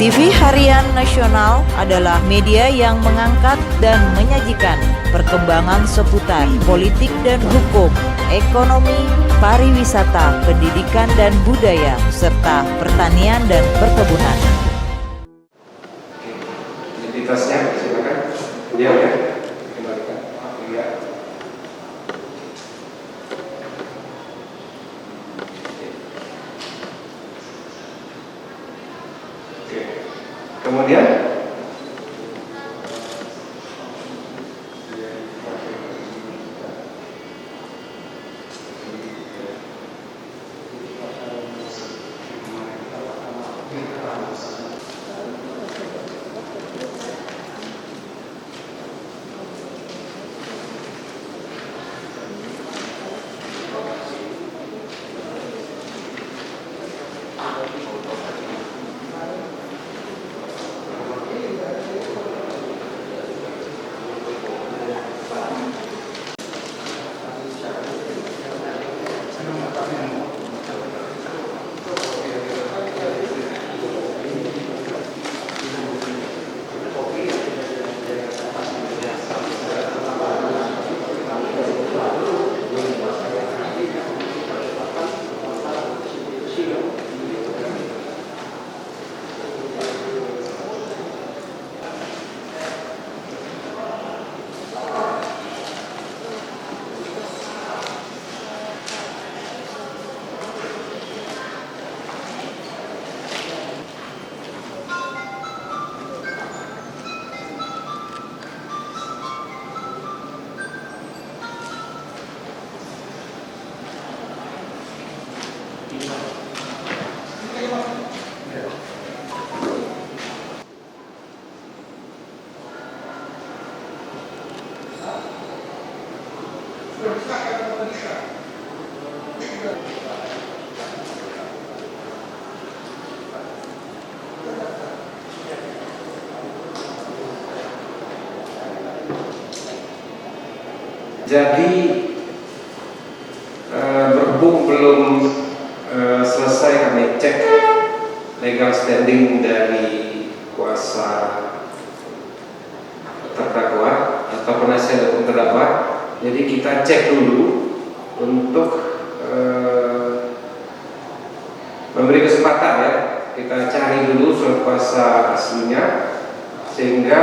TV Harian Nasional adalah media yang mengangkat dan menyajikan perkembangan seputar politik dan hukum, ekonomi, pariwisata, pendidikan dan budaya, serta pertanian dan perkebunan. Identitasnya, silakan. Ya. Kembalikan. Ya. Oke. Kemudian jadi berhubung belum selesai kami cek legal standing dari kuasa terdakwa atau penasihat hukum terdakwa, jadi kita cek dulu untuk memberi kesempatan ya, kita cari dulu surat kuasa aslinya sehingga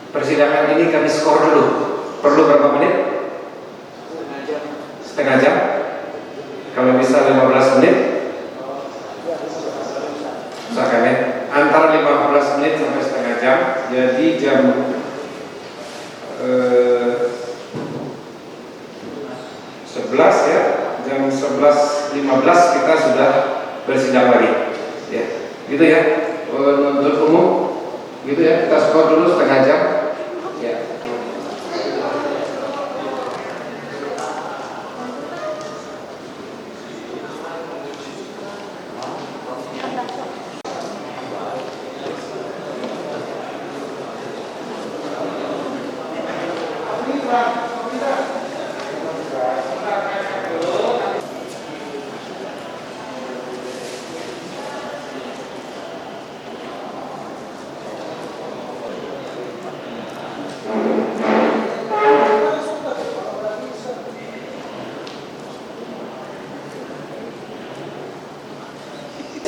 persidangan ini kami skor dulu. Perlu berapa menit? Setengah jam. Kalau bisa 15 menit. Usahakan ya. Antara 15 menit sampai setengah jam. Jadi jam 11 ya. Jam 11.15 kita sudah bersidang lagi. Ya, gitu ya. Untuk umum, gitu ya. Kita skor dulu setengah jam. Ya.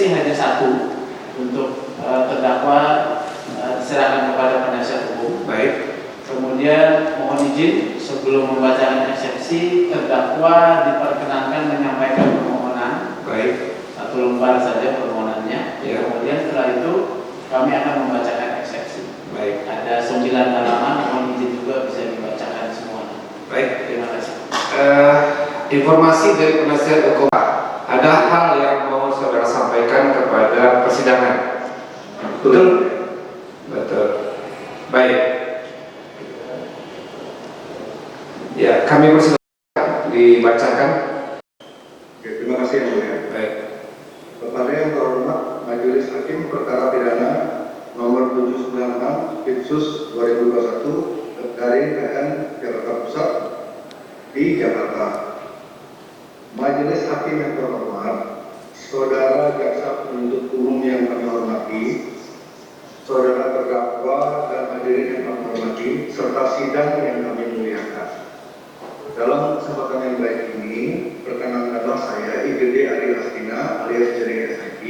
Hanya satu untuk terdakwa diserahkan kepada penasihat hukum. Baik. Kemudian mohon izin sebelum membacakan eksepsi, terdakwa diperkenankan menyampaikan permohonan. Baik. Satu lembar saja permohonannya. Ya. Kemudian setelah itu kami akan membacakan eksepsi. Baik. Ada 9 halaman, mohon izin juga bisa dibacakan semua. Baik. Terima kasih. Informasi dari penasihat hukum, ada hal yang mau saudara sampaikan kepada persidangan. Betul? Betul. Baik. Ya, kami persilakan dibacakan. Oke, terima kasih yang mulia. Baik. Kepada yang terhormat Majelis Hakim Perkara Pidana nomor 796 Itsus 2021 dari PN Jakarta Pusat di Jakarta. Majelis Hakim yang terhormat, Saudara Jaksa Penuntut Umum yang kami serta sidang yang kami muliakan. Dalam kesempatan yang baik ini, perkenankanlah saya IGD Adi Astina alias Jering SIP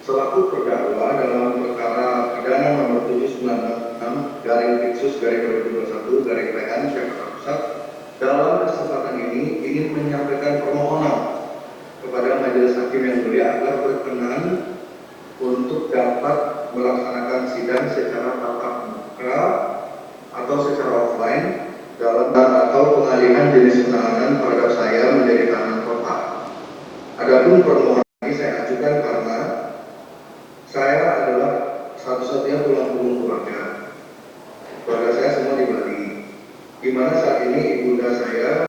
selaku terdakwa dalam perkara pidana nomor 796/Pitsus/2021/PN Jakarta Pusat. Dalam kesempatan ini ingin menyampaikan permohonan kepada Majelis Hakim yang mulia agar berkenan untuk dapat melaksanakan sidang secara tatap muka atau secara offline dalam atau pengalihan jenis penahanan terhadap saya menjadi tahanan kota. Adapun permohonan ini saya ajukan karena saya adalah satu-satunya tulang punggung keluarga. Keluarga saya semua di Bali, di mana saat ini ibunda saya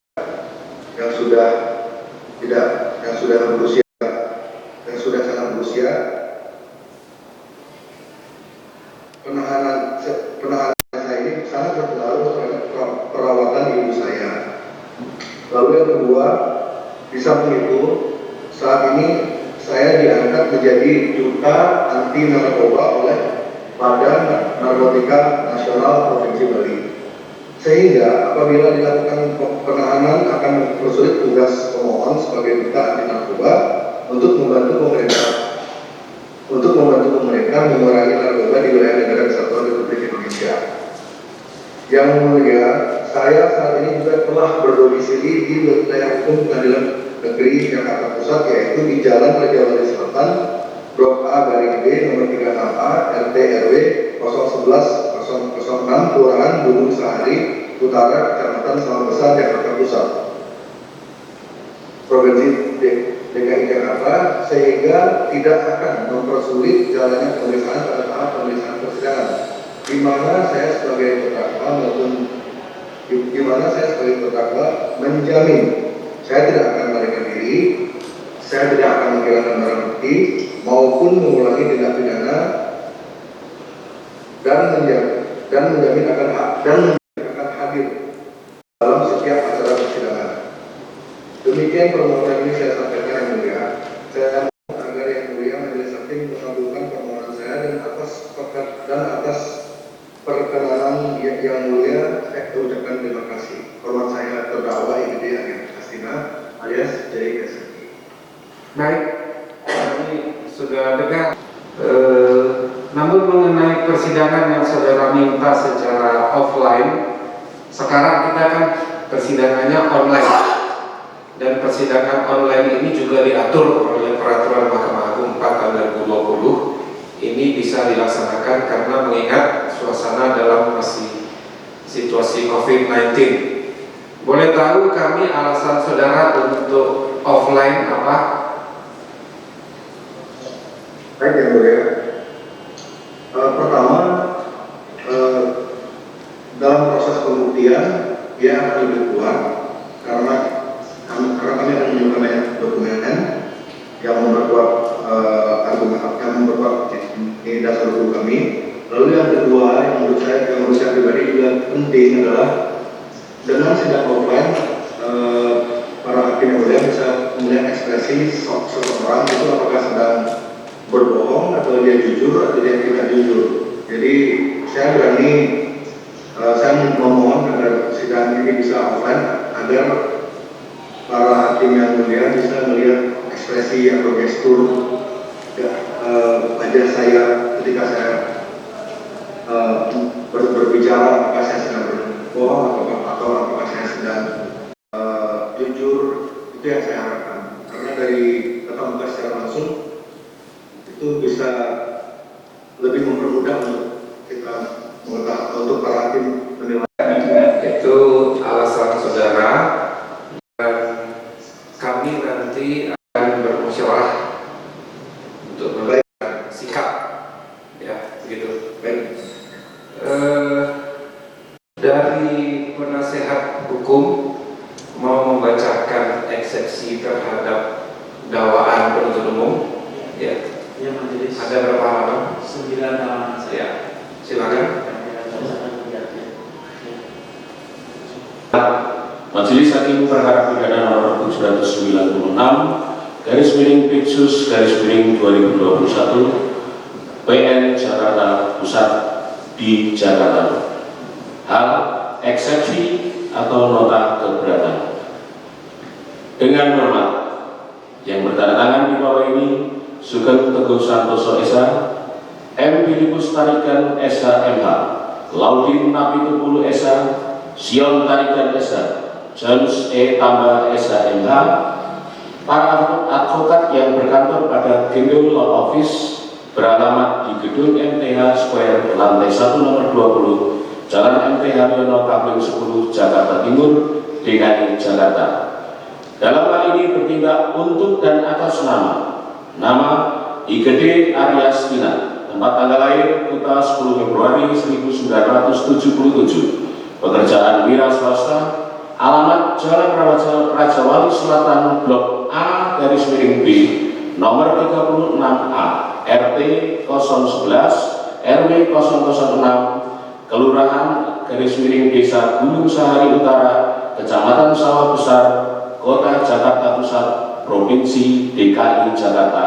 yang sudah sangat berusia, penahanan saya ini sangat berpengaruh terhadap perawatan ibu saya. Lalu yang kedua, di samping itu saat ini saya diangkat menjadi duta anti narkoba oleh Badan Narkotika Nasional Provinsi Bali. Sehingga apabila dilakukan penahanan akan mempersulit tugas pemohon sebagai duta anti narkoba untuk membantu pemerintah mengurangi narkoba di wilayah negara kesatuan Republik Indonesia. Yang mulia, saya saat ini juga telah berdomisili di wilayah hukum Pengadilan Negeri Jakarta Pusat, yaitu di Jalan Raja Wali Selatan, Blok A/B nomor 36A RT RW 011-006 Kelurahan Gunung Sahari Utara, Kecamatan Sawah Besar, Jakarta Pusat, Provinsi DKI Jakarta, sehingga tidak akan mempersulit jalannya pemeriksaan pada tahap pemeriksaan persidangan, di mana saya sebagai terdakwa menjamin saya tidak akan melarikan diri, saya tidak akan menghilangkan barang bukti maupun mengulangi tindak pidana, dan menjamin akan hadir dalam setiap acara persidangan. Demikian permohonan ini saya sampaikan yang mulia. Saya mohon agar yang mulia Majelis Hakim mengabulkan permohonan saya dan atas perkenanan yang mulia saya ucapkan terima kasih. Hormat saya terdakwa IGD Adi Astina alias Jering SIP. Baik, kami sudah dengar. Namun mengenai persidangan yang saudara minta secara offline, sekarang kita kan persidangannya online, dan persidangan online ini juga diatur oleh Peraturan Mahkamah Agung 4 tahun 2020. Ini bisa dilaksanakan karena mengingat suasana dalam masih situasi COVID-19. Boleh tahu kami alasan saudara untuk offline apa? Baik yang mulia. Pertama, dalam proses pembuktian dia akan lebih kuat karena kami akan menunjukkan banyak dokumen yang memperkuat ini dasar hukum kami. Lalu yang kedua yang menurut saya pribadi juga penting adalah dengan sidang offline para hakim yang mulia bisa melihat ekspresi seseorang itu apakah sedang berbohong atau dia jujur atau dia tidak jujur. Jadi saya berani, saya memohon agar sidang ini bisa offline agar para hakim yang mulia bisa melihat ekspresi atau gestur wajah saya ketika saya berbicara, apakah saya sedang berbohong atau apakah saya sedang jujur. Itu yang saya harapkan, karena dari tatap muka secara langsung itu bisa lebih mempermudah untuk kita untuk para hakim menilai. Itu alasan saudara, dan kami nanti akan bermusyawarah untuk memberikan sikap, ya begitu. Baik. Dari penasehat hukum mau membacakan eksepsi terhadap dakwaan penuntut umum, ya. Ya, Majelis. Ada berapa halaman? 9 halaman saya. Ya, silakan. Majelis Hakim Perkara Pidana Nomor 796/Pitsus/2021 PN Jakarta Pusat di Jakarta. Hal eksepsi atau nota keberatan. Dengan hormat, yang bertanda tangan di bawah ini Sugeng Teguh Santoso SH, M. Filipus Tarigan SH MH, Laudin Napitupulu SH, Sion Tarigan SH, James E. Tamba SH MH, para advokat yang berkantor pada Gendul Law Office beralamat di Gedung MTH Square, lantai 1 nomor 20, Jalan MT Haryono Kapling 10, Jakarta Timur, DKI Jakarta. Dalam hal ini bertindak untuk dan atas nama IGD Aryastina, tempat tanggal lahir Kuta 10 Februari 1977, pekerjaan wira swasta, alamat Jalan Raja Wali Selatan Blok A _B nomor 36A RT 011 RW 006 Kelurahan Desa Gunung Sahari Utara, Kecamatan Sawah Besar, Kota Jakarta Pusat, Provinsi DKI Jakarta,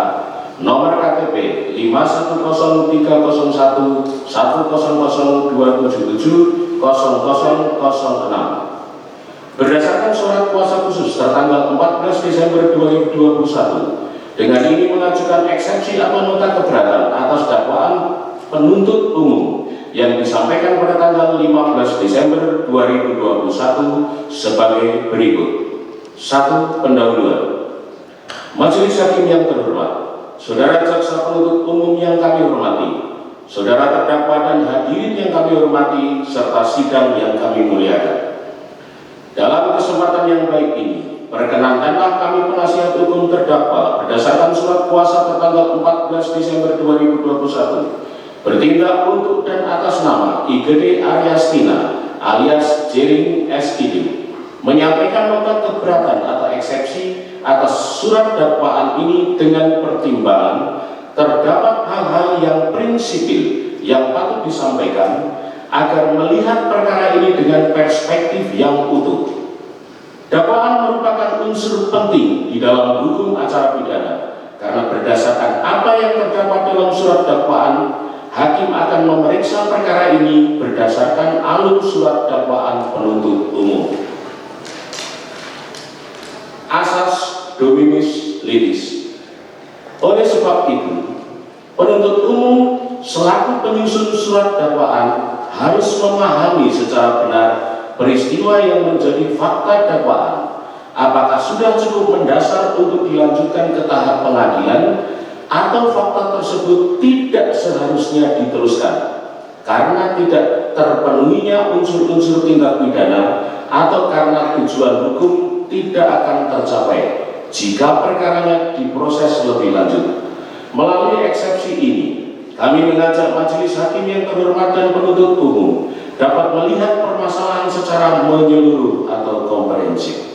nomor KTP 510301 1000277 0006. Berdasarkan surat kuasa khusus tertanggal 14 Desember 2021, dengan ini mengajukan eksepsi atau nota keberatan atas dakwaan penuntut umum yang disampaikan pada tanggal 15 Desember 2021 sebagai berikut. 1. Pendahuluan. Majelis Hakim yang terhormat, Saudara Jaksa Penuntut Umum yang kami hormati, Saudara terdakwa dan hadirin yang kami hormati, serta sidang yang kami muliakan. Dalam kesempatan yang baik ini, perkenankanlah kami penasihat hukum terdakwa berdasarkan surat kuasa tertanggal 14 Desember 2021 bertindak untuk dan atas nama IGD Aryastina alias Jering SID menyampaikan nota keberatan atau eksepsi atas surat dakwaan ini dengan pertimbangan terdapat hal-hal yang prinsipil yang patut disampaikan agar melihat perkara ini dengan perspektif yang utuh. Dakwaan merupakan unsur penting di dalam hukum acara pidana karena berdasarkan apa yang terdapat dalam surat dakwaan, hakim akan memeriksa perkara ini berdasarkan alur surat dakwaan penuntut umum. Asas dominis litis. Oleh sebab itu, penuntut umum selaku penyusun surat dakwaan harus memahami secara benar peristiwa yang menjadi fakta dakwaan, apakah sudah cukup mendasar untuk dilanjutkan ke tahap pengadilan atau fakta tersebut tidak seharusnya diteruskan karena tidak terpenuhinya unsur-unsur tindak pidana atau karena tujuan hukum tidak akan tercapai jika perkaranya diproses lebih lanjut. Melalui eksepsi ini, kami mengajak majelis hakim yang terhormat dan penuntut umum dapat melihat permasalahan secara menyeluruh atau komprehensif.